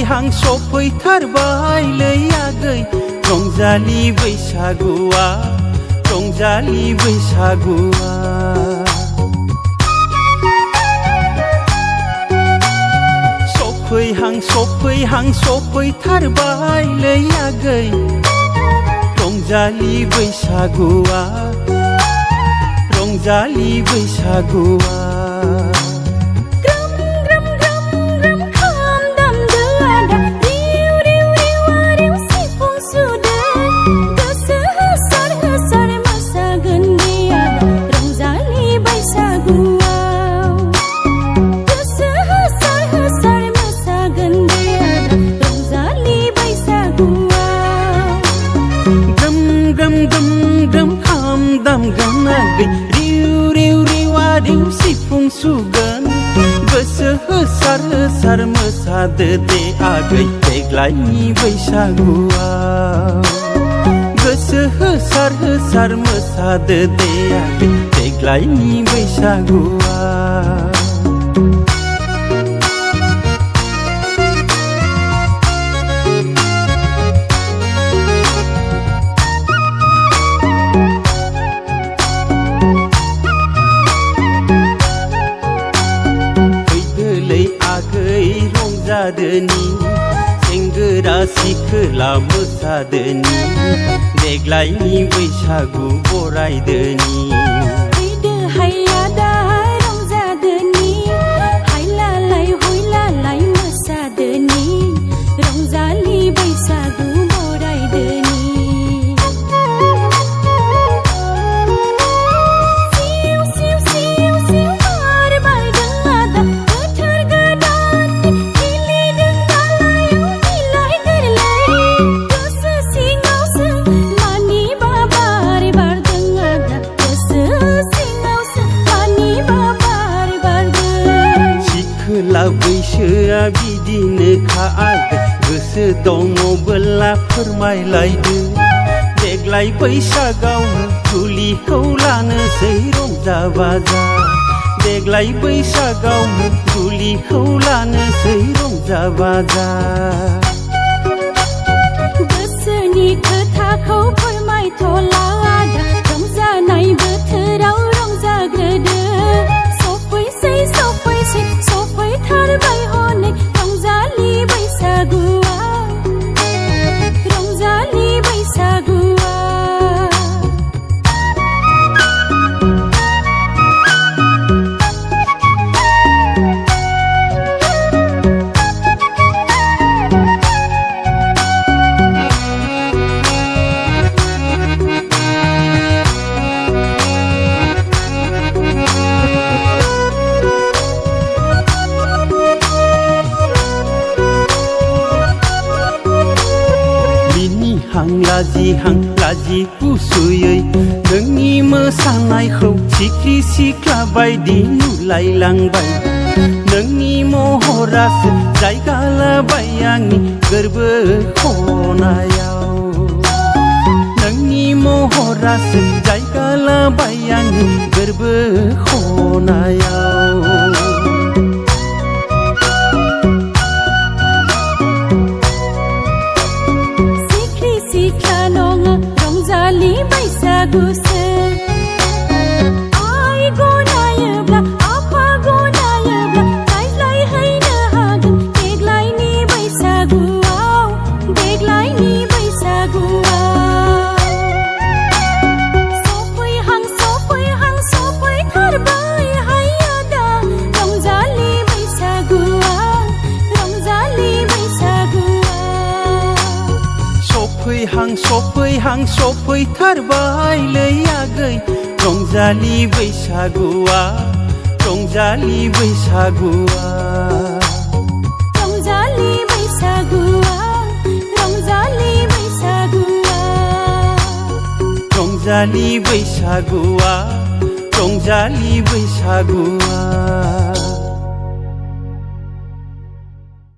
सफैहां सफैथारबायलै आगै रंजालि बैसागुआ रंजालि बैसागुआ सफैहां सफैथारबायलै आगै रंजालि बैसागुआ रंजालि बैसागुआ रिउ सिफुं सुगोन गोसो होसार होसार मोसादो दे आगै देग्लायनि बैसागुआव गोसो होसार होसार मोसादो दे आगै देग्लायनि बैसागुआव रंजादोनि सेंग्रा सिख्ला मोसादोनि देग्लायनि बैसागु बरायदोनि फैदो हाया दा रंजादोनि हायलालाय हुइलालाय मोसादोनि रंजालि बैसागु बरायदोनि बैसोआ बिदिनोखा आगै गोसो दङबोला फोरमायलायदो देग्लाय बैसागावनो जुलिखौ लानोसै रंजा बाजा देग्लाय बैसागावनो जुलिखौ लानोसै रंजा बाजा गोसोनि खोथाखौ फोरमायथ'ला आदा रंजानाय बोथोराव रंजाग्रोदो सफैथारबाय हनै रंजालि बैसागुआ रंजालि बैसागुआ लाजिहां लाजि गुसुयै नोंनि मोसानायखौ सिख्रि सिख्ला बायदि नुलायलांबाय नोंनि महरासो जायगा लाबाय आंनि गोरबो खनायाव नोंनि महरासो जायगा लाबाय आंनि गोरबो खनायाव रंजालि बैसागुसो आइ गनायोब्ला आफा गनायोब्ला रायज्लायहैनो हागोन देग्लायनि बैसागुआव देग्लायनि बैसागुआव सफैहां सफैथारबाय हाया दा रंजालि बैसागुआव रंजालि बैसागुआव सफैहां सफैथारबायलै आगै रंजालि बैसागुआ रंजालि बैसागुआ रंजालि बैसागुआ रंजालि बैसागुआ रंजालि बैसागुआ रंजालि बैसागुआ